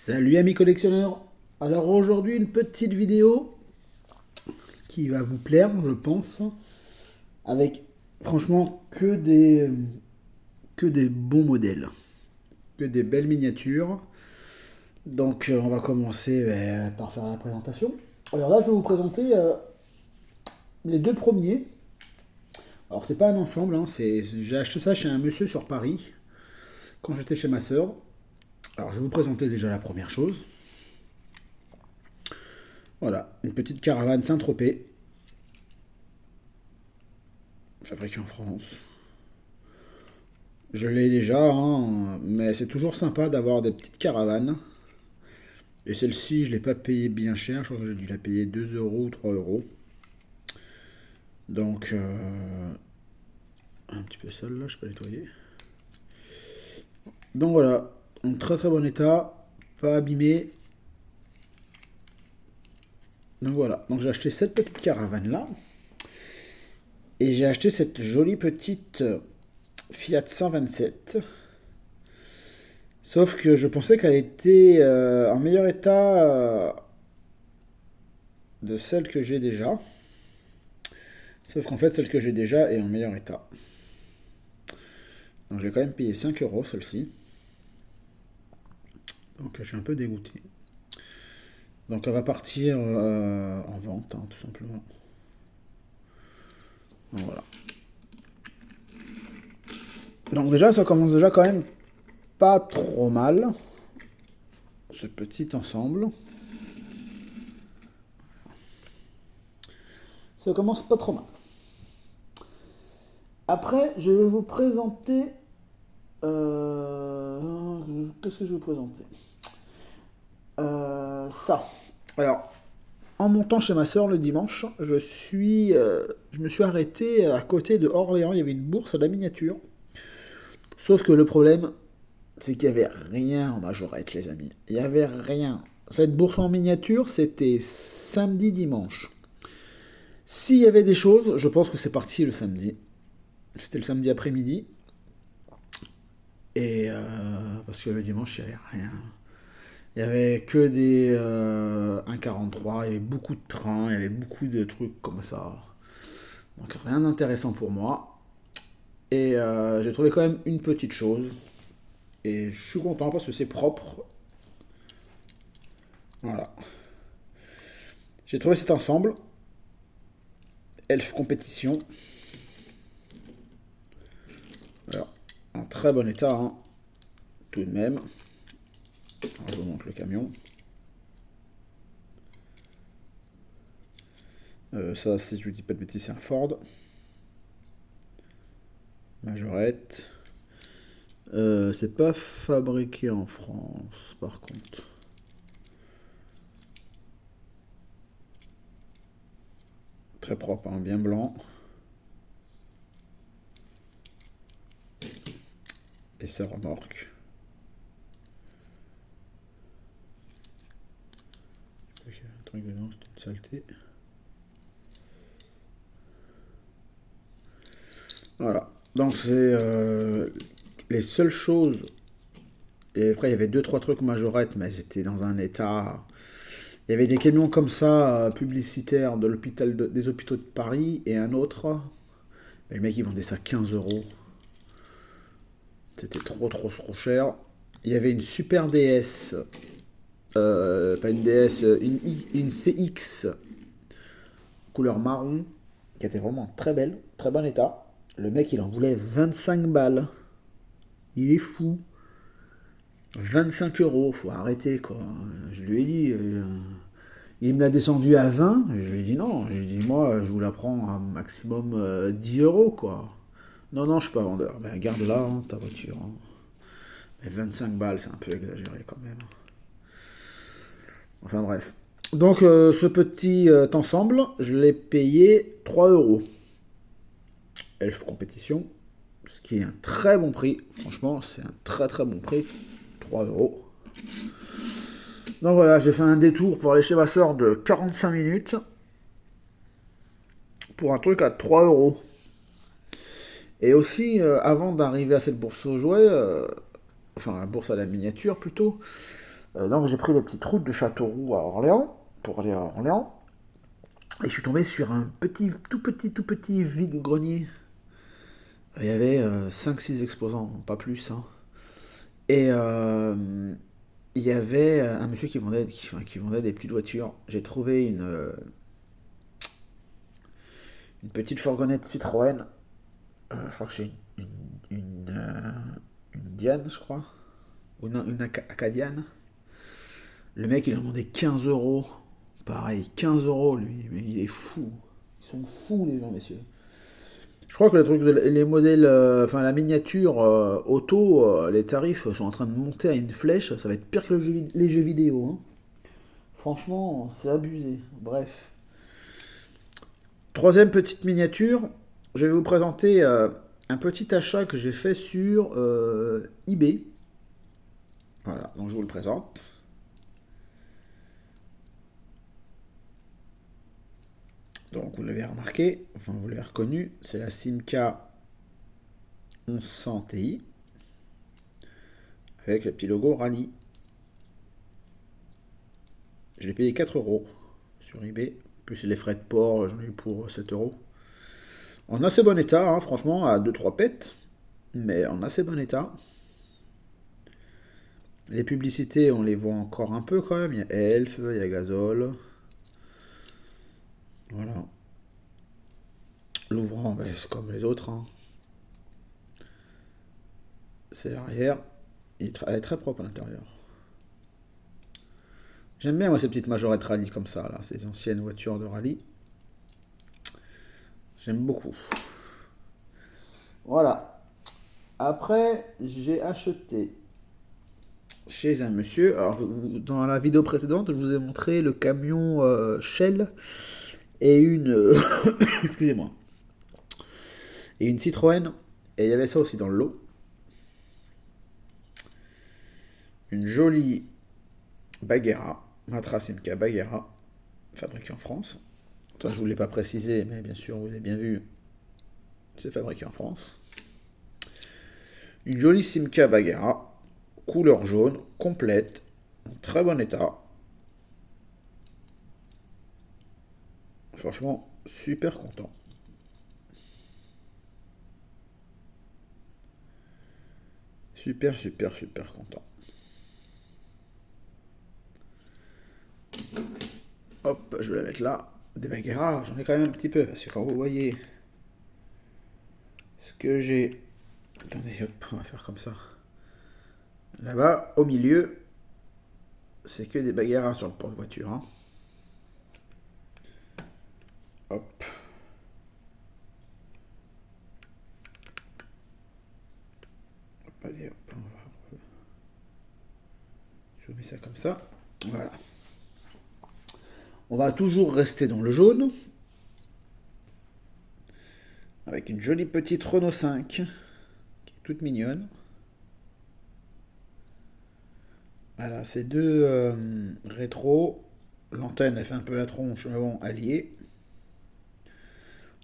Salut amis collectionneurs. Alors aujourd'hui une petite vidéo qui va vous plaire je pense, avec franchement que des bons modèles, que des belles miniatures. Donc on va commencer par faire la présentation. Alors là je vais vous présenter les deux premiers. Alors c'est pas un ensemble, hein, j'ai acheté ça chez un monsieur sur Paris quand j'étais chez ma soeur. Alors je vais vous présenter déjà la première chose. Voilà, une petite caravane Saint-Tropez, fabriquée en France. Je l'ai déjà, hein, mais c'est toujours sympa d'avoir des petites caravanes. Et celle-ci, je ne l'ai pas payée bien cher, je crois que j'ai dû la payer 2 euros ou 3 euros. Donc, un petit peu sale là, je peux nettoyer. Donc voilà, en très très bon état, pas abîmé. Donc voilà, donc j'ai acheté cette petite caravane là. Et j'ai acheté cette jolie petite Fiat 127. Sauf que je pensais qu'elle était en meilleur état de celle que j'ai déjà. Sauf qu'en fait, celle que j'ai déjà est en meilleur état. Donc j'ai quand même payé 5 euros celle-ci. Donc je suis un peu dégoûté. Donc elle va partir en vente, hein, tout simplement. Donc voilà. Donc déjà, ça commence déjà quand même pas trop mal. Ce petit ensemble. Ça commence pas trop mal. Après, je vais vous présenter... Qu'est-ce que je vais vous présenter Ça. Alors, en montant chez ma soeur le dimanche, je me suis arrêté à côté de Orléans. Il y avait une bourse à la miniature. Sauf que le problème, c'est qu'il n'y avait rien en majorette, les amis. Il n'y avait rien. Cette bourse en miniature, c'était samedi-dimanche. S'il y avait des choses, je pense que c'est parti le samedi. C'était le samedi après-midi. Et parce que le dimanche, il n'y avait rien. Il y avait que des 1,43, il y avait beaucoup de trains, il y avait beaucoup de trucs comme ça. Donc rien d'intéressant pour moi. Et j'ai trouvé quand même une petite chose. Et je suis content parce que c'est propre. Voilà. J'ai trouvé cet ensemble. Elf Compétition. Alors, en très bon état, hein, tout de même. Alors, je vous montre le camion. Ça, si je ne dis pas de bêtises, c'est un Ford. Majorette. C'est pas fabriqué en France, par contre. Très propre, hein, bien blanc. Et sa remorque. Il y a un truc dedans, c'est une saleté. Voilà. Donc c'est les seules choses. Et après il y avait deux trois trucs majorettes, mais c'était dans un état. Il y avait des camions comme ça publicitaires de des hôpitaux de Paris et un autre. Et le mec il vendait ça 15 euros. C'était trop cher. Il y avait une super DS, pas une DS, une CX couleur marron qui était vraiment très belle, très bon état. Le mec il en voulait 25 balles. Il est fou. 25 euros, faut arrêter quoi. Je lui ai dit, il me l'a descendu à 20. Je lui ai dit non. J'ai dit moi, je vous la prends à maximum 10 euros quoi. Non, non, je suis pas vendeur. Ben garde là hein, ta voiture. Hein. Mais 25 balles, c'est un peu exagéré quand même. Enfin bref. Donc ce petit ensemble, je l'ai payé 3 euros. Elf Compétition, ce qui est un très bon prix. Franchement, c'est un très bon prix. 3 euros. Donc voilà, j'ai fait un détour pour aller chez ma soeur de 45 minutes pour un truc à 3 euros. Et aussi, avant d'arriver à cette bourse aux jouets, enfin la bourse à la miniature plutôt, Donc j'ai pris les petites routes de Châteauroux à Orléans, pour aller à Orléans. Et je suis tombé sur un tout petit vide-grenier. Il y avait 5-6 exposants, pas plus, hein. Et il y avait un monsieur qui vendait des petites voitures. J'ai trouvé une petite fourgonnette Citroën. Je crois que c'est une Diane, je crois. Ou une Acadiane. Le mec, il a demandé 15 euros. Pareil, 15 euros, lui. Mais il est fou. Ils sont fous, les gens, messieurs. Je crois que les modèles, enfin la miniature auto, les tarifs sont en train de monter à une flèche. Ça va être pire que les jeux vidéo, hein. Franchement, c'est abusé. Bref. Troisième petite miniature, je vais vous présenter un petit achat que j'ai fait sur eBay. Voilà, donc je vous le présente. Donc vous l'avez remarqué, enfin vous l'avez reconnu, c'est la Simca 1100 Ti avec le petit logo Rallye. Je l'ai payé 4 euros sur eBay, plus les frais de port, j'en ai eu pour 7 euros. En assez bon état, hein, franchement, à 2-3 pètes, mais en assez bon état. Les publicités, on les voit encore un peu quand même. Il y a Elf, il y a Gazole. Voilà. L'ouvrant, ben, c'est comme les autres, hein. C'est l'arrière. Elle est très propre à l'intérieur. J'aime bien moi ces petites majorettes rallye comme ça, là, ces anciennes voitures de rallye. J'aime beaucoup. Voilà. Après, j'ai acheté chez un monsieur. Alors, dans la vidéo précédente, je vous ai montré le camion Shell et une. Excusez-moi. Et une Citroën. Et il y avait ça aussi dans le lot. Une jolie Bagheera. Matra Simca Bagheera. Fabriquée en France. Ça, je ne vous l'ai pas précisé, mais bien sûr, vous l'avez bien vu. C'est fabriqué en France. Une jolie Simca Bagheera. Couleur jaune, complète. En très bon état. Franchement, super content. Super, super, super content. Hop, je vais la mettre là. Des Bagheera, j'en ai quand même un petit peu. Parce que quand vous voyez ce que j'ai... Attendez, hop, on va faire comme ça. Là-bas, au milieu, c'est que des Bagheera sur le porte-voiture, hein. Hop. Hop, allez, hop, je vous mets ça comme ça. Voilà. On va toujours rester dans le jaune. Avec une jolie petite Renault 5. Qui est toute mignonne. Voilà, ces deux rétro. L'antenne, elle fait un peu la tronche, mais bon, alliée.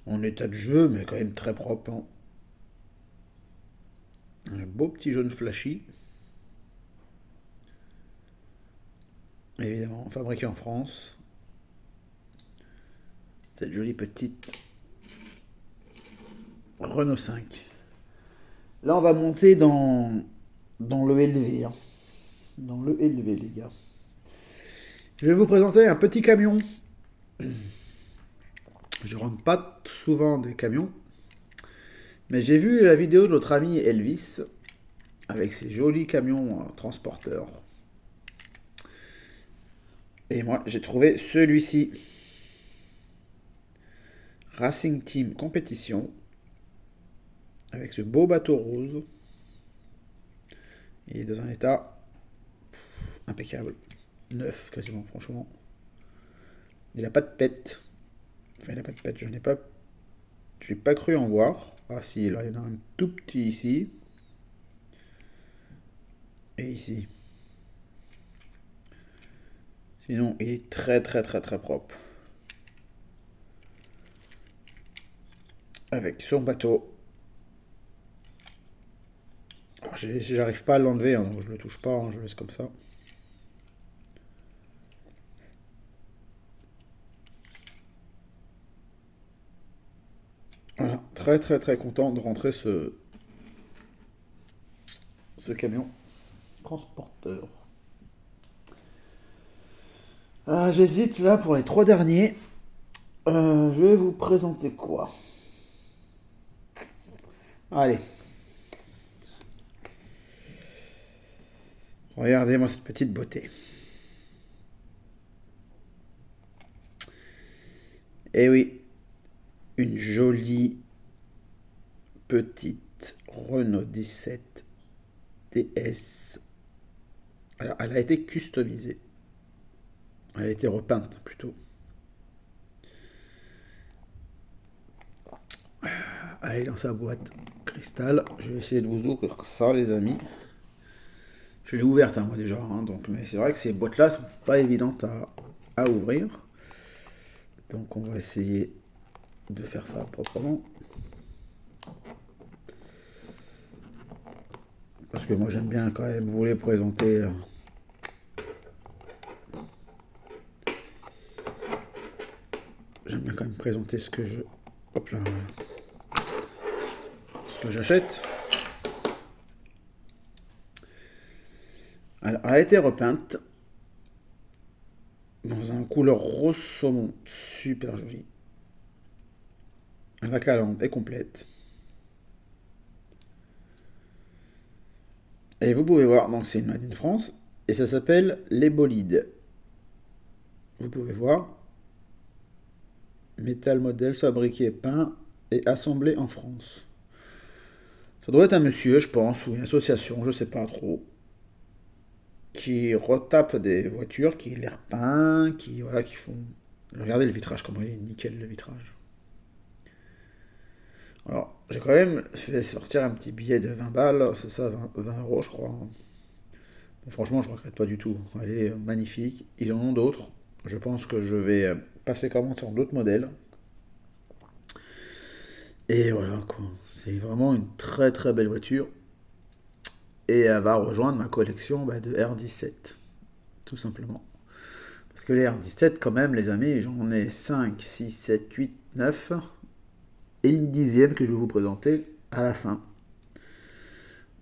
En état de jeu, mais quand même très propre, hein. Un beau petit jaune flashy. Évidemment, fabriqué en France. Cette jolie petite Renault 5. Là, on va monter dans le élevé, hein. Dans le élevé, les gars. Je vais vous présenter un petit camion. Je rentre pas souvent des camions. Mais j'ai vu la vidéo de notre ami Elvis. Avec ses jolis camions transporteurs. Et moi, j'ai trouvé celui-ci. Racing Team Compétition. Avec ce beau bateau rose. Il est dans un état impeccable. Neuf, quasiment, franchement. Il n'a pas de pète. Enfin, il n'a pas de pète, je n'ai pas... Je n'ai pas cru en voir. Ah si, là, il y en a un tout petit ici. Et ici. Sinon, il est très très très très propre. Avec son bateau. Alors, j'arrive pas à l'enlever, hein, donc je le touche pas, hein, je le laisse comme ça. très très très content de rentrer ce camion transporteur. J'hésite là pour les 3 derniers. Je vais vous présenter quoi? Allez. Regardez-moi cette petite beauté. Eh oui, une jolie petite Renault 17 DS. Alors, elle a été customisée. Elle a été repeinte plutôt. Elle est dans sa boîte cristal. Je vais essayer de vous ouvrir ça, les amis. Je l'ai ouverte, moi déjà. Donc, mais c'est vrai que ces boîtes-là sont pas évidentes à ouvrir. Donc, on va essayer de faire ça proprement. Parce que moi, j'aime bien quand même vous les présenter. J'aime bien quand même présenter ce que je... Hop là, voilà. Ce que j'achète. Alors, elle a été repeinte dans un couleur rose saumon, super joli. La calandre est complète. Et vous pouvez voir, donc c'est une Made in France, et ça s'appelle les bolides. Vous pouvez voir, métal modèle fabriqué, peint et assemblé en France. Ça doit être un monsieur, je pense, ou une association, je sais pas trop, qui retape des voitures, qui les repeint, qui font... Regardez le vitrage, comment il est nickel le vitrage. Alors, j'ai quand même fait sortir un petit billet de 20 balles, c'est ça, 20 euros je crois. Mais franchement, je ne regrette pas du tout. Elle est magnifique. Ils en ont d'autres. Je pense que je vais passer commande sur d'autres modèles. Et voilà quoi. C'est vraiment une très très belle voiture. Et elle va rejoindre ma collection de R17. Tout simplement. Parce que les R17, quand même, les amis, j'en ai 5, 6, 7, 8, 9. Et une dixième que je vais vous présenter à la fin.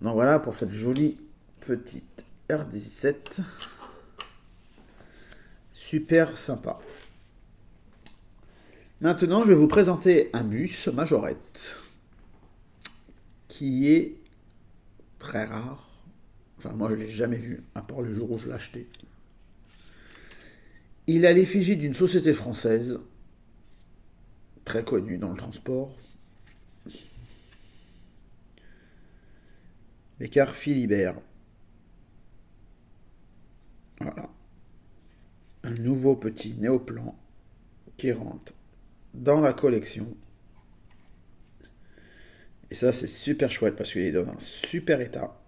Donc voilà pour cette jolie petite R17. Super sympa. Maintenant, je vais vous présenter un bus Majorette qui est très rare. Enfin, moi, je ne l'ai jamais vu, à part le jour où je l'ai acheté. Il a l'effigie d'une société française très connue dans le transport. Les cars Philibert. Voilà. Un nouveau petit néoplan qui rentre dans la collection. Et ça, c'est super chouette parce qu'il est dans un super état.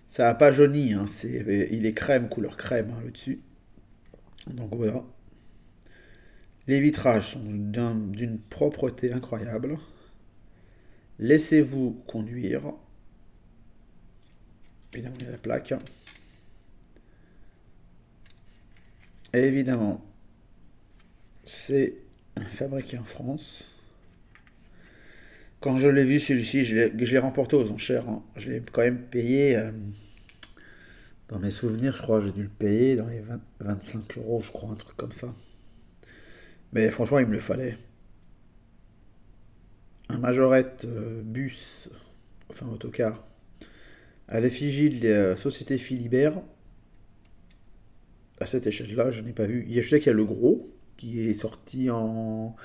Ça n'a pas jauni, il est crème, couleur crème le dessus. Donc voilà. Les vitrages sont d'une propreté incroyable. Laissez-vous conduire. Évidemment, il y a la plaque. Et évidemment, c'est fabriqué en France. Quand je l'ai vu celui-ci, je l'ai remporté aux enchères. Je l'ai quand même payé, dans mes souvenirs, je crois, j'ai dû le payer dans les 25 euros, je crois, un truc comme ça. Mais franchement, il me le fallait. Un Majorette bus, enfin autocar, à l'effigie de la société Philibert. À cette échelle-là, je n'ai pas vu. Je sais qu'il y a le gros, qui est sorti en...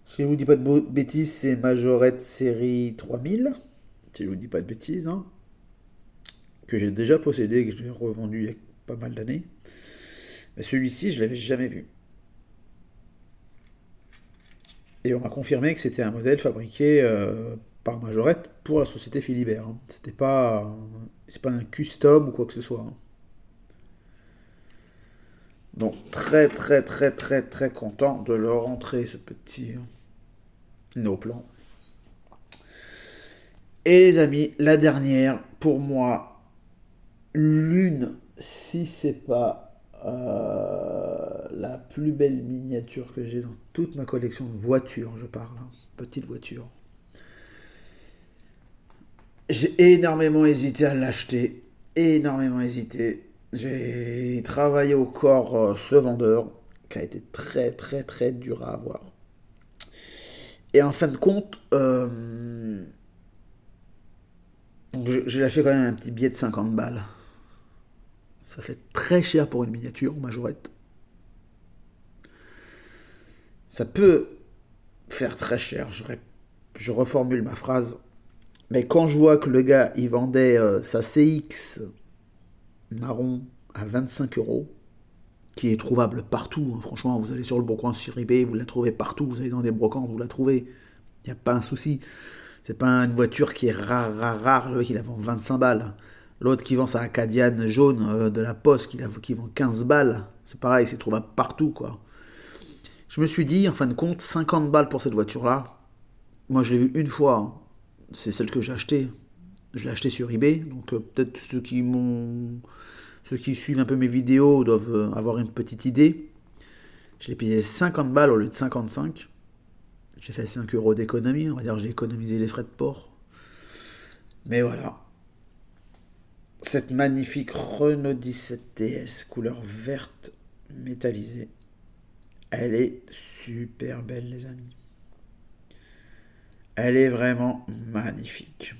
Si je vous dis pas de bêtises, c'est Majorette série 3000. Si je vous dis pas de bêtises, que j'ai déjà possédé, que j'ai revendu il y a pas mal d'années. Mais celui-ci, je l'avais jamais vu. Et on m'a confirmé que c'était un modèle fabriqué par Majorette pour la société Philibert. C'est pas un custom ou quoi que ce soit. Donc très très très très très content de leur rentrer ce petit néoplan. Et les amis, la dernière, pour moi, l'une, si c'est pas La plus belle miniature que j'ai dans toute ma collection de voitures, je parle, hein, petite voiture. J'ai énormément hésité à l'acheter, énormément hésité. J'ai travaillé au corps ce vendeur, qui a été très très très dur à avoir. Et en fin de compte, donc j'ai lâché quand même un petit billet de 50 balles. Ça fait très cher pour une miniature majorette. Ça peut faire très cher, je reformule ma phrase. Mais quand je vois que le gars, il vendait sa CX marron à 25 euros, qui est trouvable partout, hein, franchement, vous allez sur le bon coin sur eBay, vous la trouvez partout, vous allez dans des brocantes, vous la trouvez, il n'y a pas un souci. C'est pas une voiture qui est rare, rare, rare, le mec il la vend 25 balles. L'autre qui vend sa Acadiane jaune de la Poste, qui vend 15 balles, c'est pareil, c'est trouvable partout, quoi. Je me suis dit, en fin de compte, 50 balles pour cette voiture-là. Moi, je l'ai vue une fois, hein. C'est celle que j'ai achetée. Je l'ai achetée sur eBay, donc peut-être ceux qui suivent un peu mes vidéos doivent avoir une petite idée. Je l'ai payé 50 balles au lieu de 55. J'ai fait 5 euros d'économie, on va dire que j'ai économisé les frais de port. Mais voilà. Cette magnifique Renault 17 TS couleur verte métallisée. Elle est super belle, les amis. Elle est vraiment magnifique.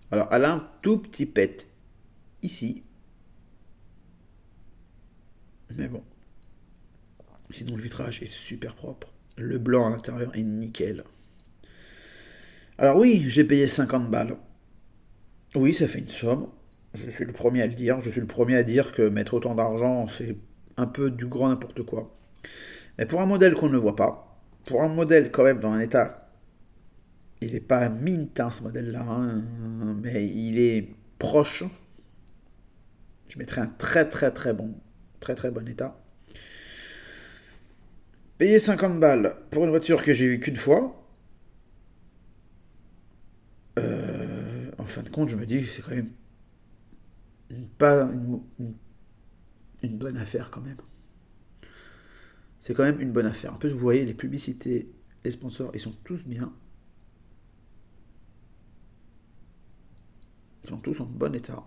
Alors, elle a un tout petit pet ici. Mais bon. Sinon, le vitrage est super propre. Le blanc à l'intérieur est nickel. Alors oui, j'ai payé 50 balles. Oui, ça fait une somme. Je suis le premier à le dire. Je suis le premier à dire que mettre autant d'argent, c'est un peu du grand n'importe quoi. Mais pour un modèle qu'on ne voit pas, pour un modèle quand même dans un état, il n'est pas mint hein, ce modèle-là, hein, mais il est proche. Je mettrais un très très bon état. Payer 50 balles pour une voiture que j'ai vue qu'une fois, en fin de compte, je me dis que c'est quand même pas une bonne affaire quand même. C'est quand même une bonne affaire. En plus, vous voyez, les publicités, les sponsors, ils sont tous bien. Ils sont tous en bon état.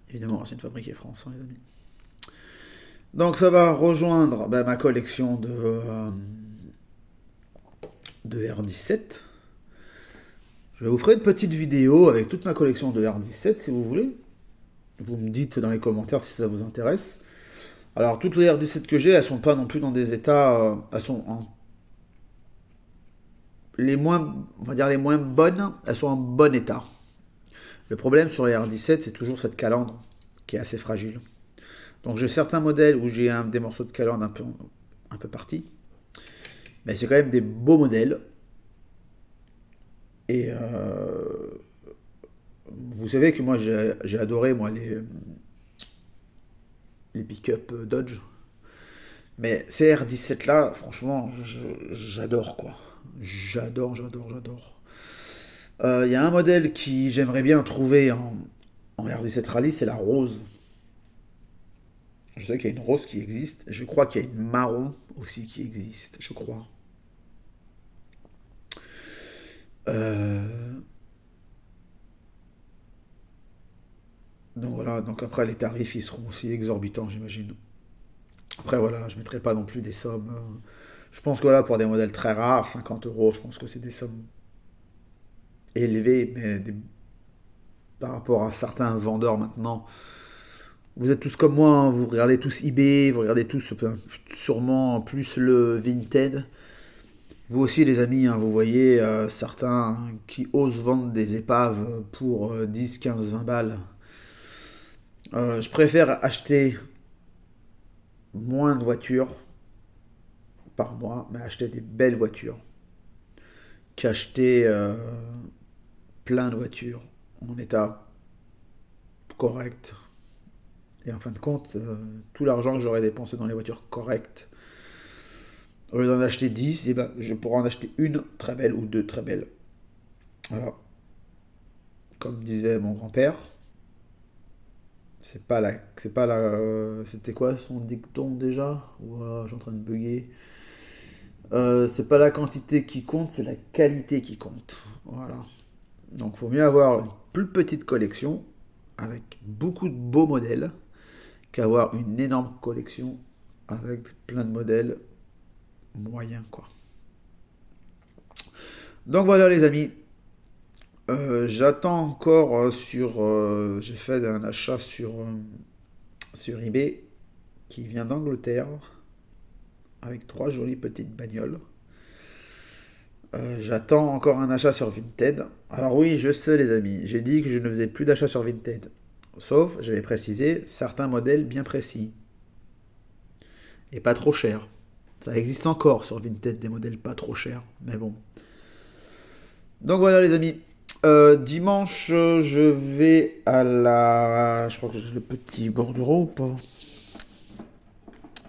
Évidemment, c'est une fabriquée France, hein, les amis. Donc ça va rejoindre ma collection de R17. Je vous ferai une petite vidéo avec toute ma collection de R17 si vous voulez. Vous me dites dans les commentaires si ça vous intéresse. Alors toutes les R17 que j'ai, elles sont pas non plus dans des états, elles sont les moins, on va dire les moins bonnes, elles sont en bon état. Le problème sur les R17, c'est toujours cette calandre qui est assez fragile. Donc j'ai certains modèles où j'ai des morceaux de calandre un peu partis, mais c'est quand même des beaux modèles. Et vous savez que moi j'ai adoré moi les pick-up Dodge. Mais ces R17 là, franchement, j'adore quoi. J'adore, j'adore, j'adore. Il y a un modèle qui j'aimerais bien trouver en R17 Rally, c'est la rose. Je sais qu'il y a une rose qui existe. Je crois qu'il y a une marron aussi qui existe, je crois. Euh, donc voilà, donc après les tarifs ils seront aussi exorbitants j'imagine. Après voilà, je ne mettrai pas non plus des sommes. Je pense que là pour des modèles très rares, 50 euros, je pense que c'est des sommes élevées, mais par rapport à certains vendeurs maintenant, vous êtes tous comme moi, hein, vous regardez tous eBay, vous regardez tous sûrement plus le Vinted. Vous aussi les amis, hein, vous voyez certains qui osent vendre des épaves pour 10, 15, 20 balles. Je préfère acheter moins de voitures par mois, mais acheter des belles voitures qu'acheter plein de voitures en état correct. Et en fin de compte, tout l'argent que j'aurais dépensé dans les voitures correctes, au lieu d'en acheter 10, eh ben, je pourrais en acheter une très belle ou deux très belles. Voilà. Comme disait mon grand-père, c'était quoi son dicton déjà? Ouah, je suis en train de bugger. C'est pas la quantité qui compte, c'est la qualité qui compte. Voilà. Donc, il faut mieux avoir une plus petite collection avec beaucoup de beaux modèles qu'avoir une énorme collection avec plein de modèles moyens, quoi. Donc voilà les amis. J'attends encore j'ai fait un achat sur eBay qui vient d'Angleterre avec trois jolies petites bagnoles. J'attends encore un achat sur Vinted. Alors oui, je sais les amis, j'ai dit que je ne faisais plus d'achat sur Vinted. Sauf, j'avais précisé, certains modèles bien précis. Et pas trop chers. Ça existe encore sur Vinted des modèles pas trop chers. Mais bon. Donc voilà les amis. Dimanche, je vais à la... Je crois que j'ai le petit bordereau ou pas.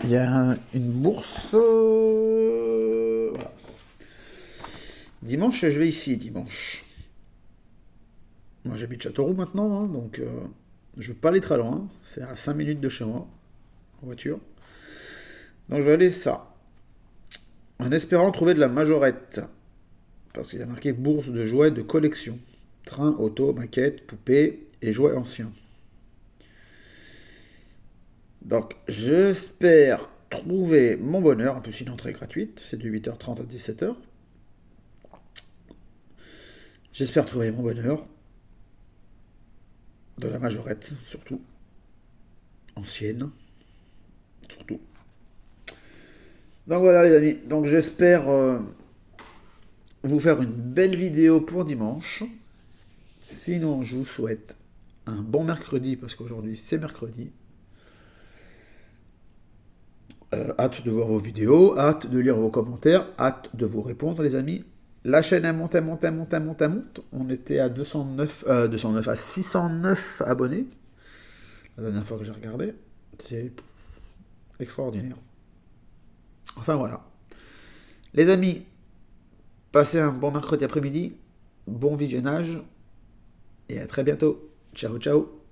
Il y a une bourse. Voilà. Dimanche, je vais ici, dimanche. Moi, j'habite Châteauroux maintenant, hein, donc je ne vais pas aller très loin. C'est à 5 minutes de chez moi, en voiture. Donc, je vais aller ça. En espérant trouver de la majorette. Parce qu'il y a marqué bourse de jouets de collection. Train, auto, maquette, poupée et jouets anciens. Donc, j'espère trouver mon bonheur. En plus, une entrée gratuite. C'est de 8h30 à 17h. J'espère trouver mon bonheur. De la majorette, surtout. Ancienne, surtout. Donc voilà les amis. Donc j'espère vous faire une belle vidéo pour dimanche. Sinon, je vous souhaite un bon mercredi, parce qu'aujourd'hui c'est mercredi. Hâte de voir vos vidéos, hâte de lire vos commentaires, hâte de vous répondre les amis. La chaîne elle monte, elle monte, elle monte, elle monte, elle monte. On était à 209 à 609 abonnés. La dernière fois que j'ai regardé. C'est extraordinaire. Enfin voilà. Les amis, passez un bon mercredi après-midi, bon visionnage, et à très bientôt. Ciao, ciao.